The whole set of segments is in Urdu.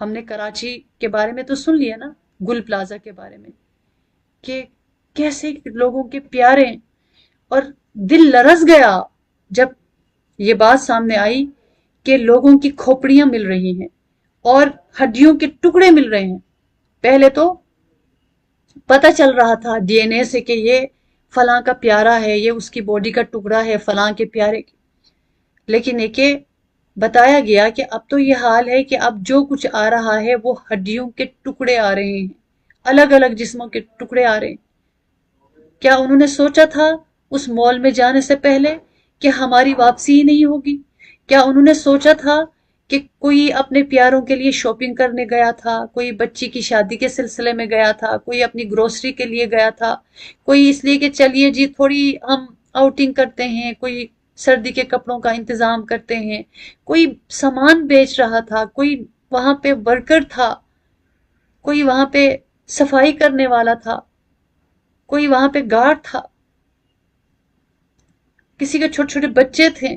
ہم نے کراچی کے بارے میں تو سن لیا نا، گل پلازا کے بارے میں، کہ کیسے لوگوں کے پیارے، اور دل لرز گیا جب یہ بات سامنے آئی کہ لوگوں کی کھوپڑیاں مل رہی ہیں اور ہڈیوں کے ٹکڑے مل رہے ہیں۔ پہلے تو پتہ چل رہا تھا ڈی این اے سے کہ یہ فلاں کا پیارا ہے، یہ اس کی باڈی کا ٹکڑا ہے فلاں کے پیارے کی، لیکن ایک بتایا گیا کہ اب تو یہ حال ہے کہ اب جو کچھ آ رہا ہے وہ ہڈیوں کے ٹکڑے آ رہے ہیں، الگ الگ جسموں کے ٹکڑے آ رہے ہیں۔ کیا انہوں نے سوچا تھا اس مال میں جانے سے پہلے کہ ہماری واپسی ہی نہیں ہوگی؟ کیا انہوں نے سوچا تھا کہ کوئی اپنے پیاروں کے لیے شاپنگ کرنے گیا تھا، کوئی بچی کی شادی کے سلسلے میں گیا تھا، کوئی اپنی گروسری کے لیے گیا تھا، کوئی اس لیے کہ چلیے جی تھوڑی ہم آؤٹنگ کرتے ہیں، کوئی سردی کے کپڑوں کا انتظام کرتے ہیں، کوئی سامان بیچ رہا تھا، کوئی وہاں پہ ورکر تھا، کوئی وہاں پہ صفائی کرنے والا تھا، کوئی وہاں پہ گارڈ تھا، کسی کے چھوٹے چھوٹے بچے تھے،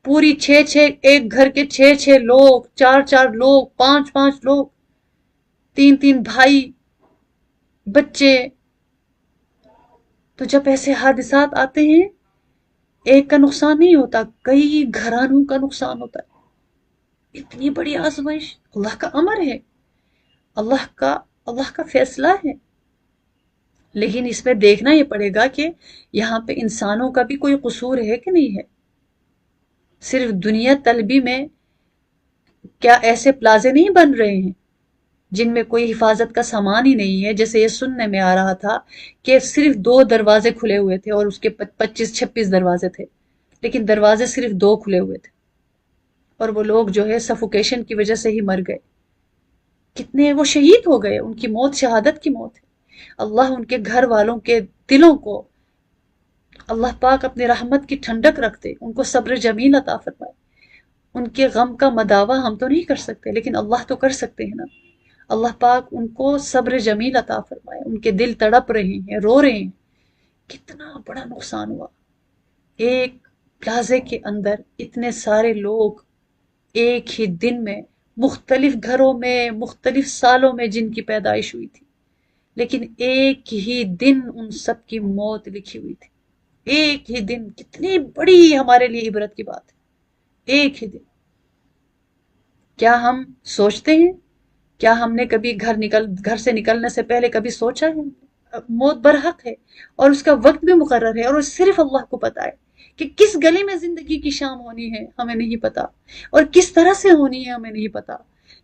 پوری ایک گھر کے چھ لوگ، چار لوگ، پانچ لوگ، تین بھائی، بچے۔ تو جب ایسے حادثات آتے ہیں، ایک کا نقصان نہیں ہوتا، کئی گھرانوں کا نقصان ہوتا ہے۔ اتنی بڑی آزمائش اللہ کا امر ہے، اللہ کا فیصلہ ہے، لیکن اس میں دیکھنا یہ پڑے گا کہ یہاں پہ انسانوں کا بھی کوئی قصور ہے کہ نہیں ہے۔ صرف دنیا طلبی میں کیا ایسے پلازے نہیں بن رہے ہیں جن میں کوئی حفاظت کا سامان ہی نہیں ہے؟ جیسے یہ سننے میں آ رہا تھا کہ صرف 2 دروازے کھلے ہوئے تھے اور اس کے 25-26 دروازے تھے، لیکن دروازے صرف 2 کھلے ہوئے تھے، اور وہ لوگ جو ہے سفوکیشن کی وجہ سے ہی مر گئے۔ کتنے وہ شہید ہو گئے، ان کی موت شہادت کی موت ہے۔ اللہ ان کے گھر والوں کے دلوں کو، اللہ پاک اپنے رحمت کی ٹھنڈک رکھ دے، ان کو صبر جمیل عطا فرمائے۔ ان کے غم کا مداوع ہم تو نہیں کر سکتے، لیکن اللہ تو کر سکتے ہیں نا۔ اللہ پاک ان کو صبر جمیل عطا فرمائے، ان کے دل تڑپ رہے ہیں، رو رہے ہیں۔ کتنا بڑا نقصان ہوا، ایک پلازے کے اندر اتنے سارے لوگ ایک ہی دن میں، مختلف گھروں میں، مختلف سالوں میں جن کی پیدائش ہوئی تھی، لیکن ایک ہی دن ان سب کی موت لکھی ہوئی تھی۔ ایک ہی دن، کتنی بڑی ہمارے لیے عبرت کی بات ہے، ایک ہی دن۔ کیا ہم سوچتے ہیں؟ کیا ہم نے کبھی گھر سے نکلنے سے پہلے کبھی سوچا ہے؟ موت برحق ہے اور اس کا وقت بھی مقرر ہے، اور صرف اللہ کو پتا ہے کہ کس گلی میں زندگی کی شام ہونی ہے، ہمیں نہیں پتا، اور کس طرح سے ہونی ہے ہمیں نہیں پتا۔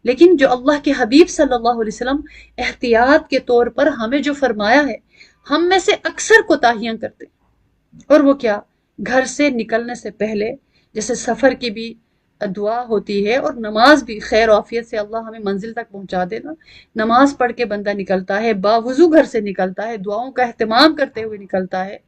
لیکن جو اللہ کے حبیب صلی اللہ علیہ وسلم احتیاط کے طور پر ہمیں جو فرمایا ہے، ہم میں سے اکثر کوتاہیاں کرتے ہیں، اور وہ کیا؟ گھر سے نکلنے سے پہلے، جیسے سفر کی بھی دعا ہوتی ہے اور نماز بھی، خیر و عافیت سے اللہ ہمیں منزل تک پہنچا دینا، نماز پڑھ کے بندہ نکلتا ہے، باوضو گھر سے نکلتا ہے، دعاؤں کا اہتمام کرتے ہوئے نکلتا ہے،